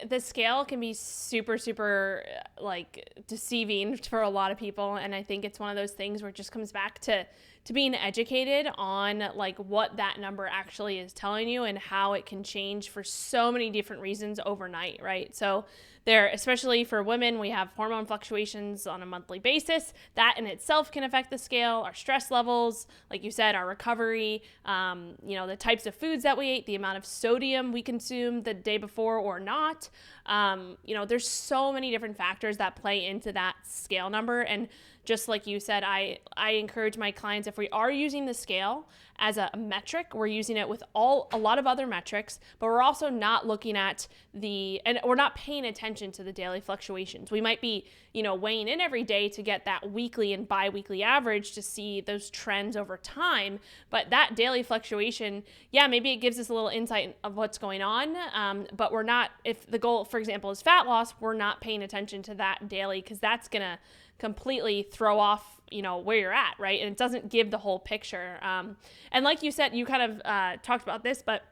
the scale can be super, super like deceiving for a lot of people. And I think it's one of those things where it just comes back to being educated on like what that number actually is telling you and how it can change for so many different reasons overnight, right? So there, especially for women, we have hormone fluctuations on a monthly basis. That in itself can affect the scale, our stress levels, like you said, our recovery, the types of foods that we ate, the amount of sodium we consumed the day before or not. There's so many different factors that play into that scale number. And just like you said, I encourage my clients, if we are using the scale as a metric, we're using it with a lot of other metrics, but we're also not looking at and we're not paying attention to the daily fluctuations. We might be, weighing in every day to get that weekly and bi-weekly average to see those trends over time. But that daily fluctuation, maybe it gives us a little insight of what's going on. But we're not, if the goal, for example, is fat loss, we're not paying attention to that daily, because that's going to completely throw off, where you're at, right? And it doesn't give the whole picture. And like you said, you kind of talked about this, but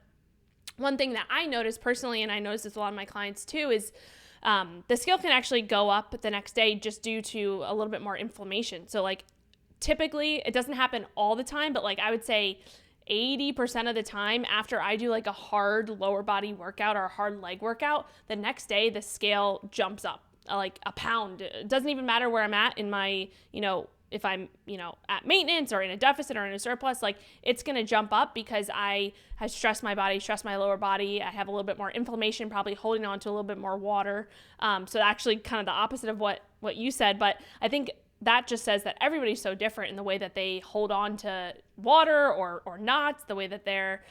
one thing that I noticed personally, and I noticed this a lot of my clients too, is the scale can actually go up the next day just due to a little bit more inflammation. So like typically it doesn't happen all the time, but like I would say 80% of the time after I do like a hard lower body workout or a hard leg workout, the next day the scale jumps up like a pound. It doesn't even matter where I'm at in my, if I'm, at maintenance or in a deficit or in a surplus, like it's going to jump up because I have stressed my body, stressed my lower body. I have a little bit more inflammation, probably holding on to a little bit more water. So actually kind of the opposite of what you said. But I think that just says that everybody's so different in the way that they hold on to water or not, the way that they're,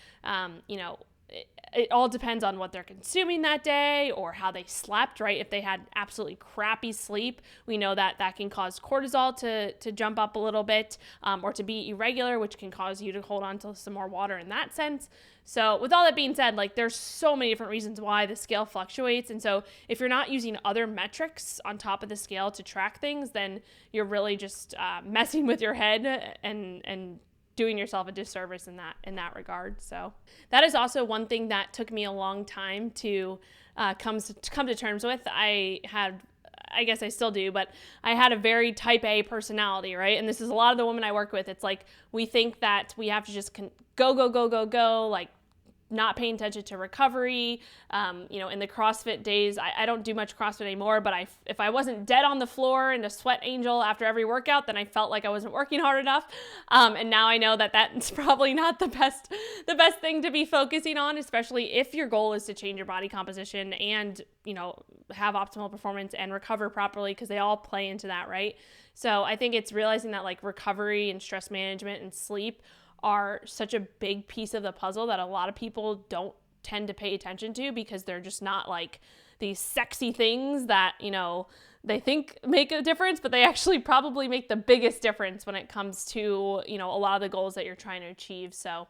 it all depends on what they're consuming that day or how they slept, right? If they had absolutely crappy sleep, we know that that can cause cortisol to jump up a little bit, or to be irregular, which can cause you to hold on to some more water in that sense. So with all that being said, like there's so many different reasons why the scale fluctuates. And so if you're not using other metrics on top of the scale to track things, then you're really just messing with your head and doing yourself a disservice in that regard. So that is also one thing that took me a long time to come to terms with. I guess I still do, but I had a very type A personality, right? And this is a lot of the women I work with. It's like we think that we have to just go, like not paying attention to recovery. In the CrossFit days, I don't do much CrossFit anymore, but if I wasn't dead on the floor and a sweat angel after every workout, then I felt like I wasn't working hard enough. And now I know that that's probably not the best thing to be focusing on, especially if your goal is to change your body composition and, have optimal performance and recover properly, because they all play into that, right? So I think it's realizing that like recovery and stress management and sleep are such a big piece of the puzzle that a lot of people don't tend to pay attention to, because they're just not like these sexy things that, they think make a difference, but they actually probably make the biggest difference when it comes to, a lot of the goals that you're trying to achieve. So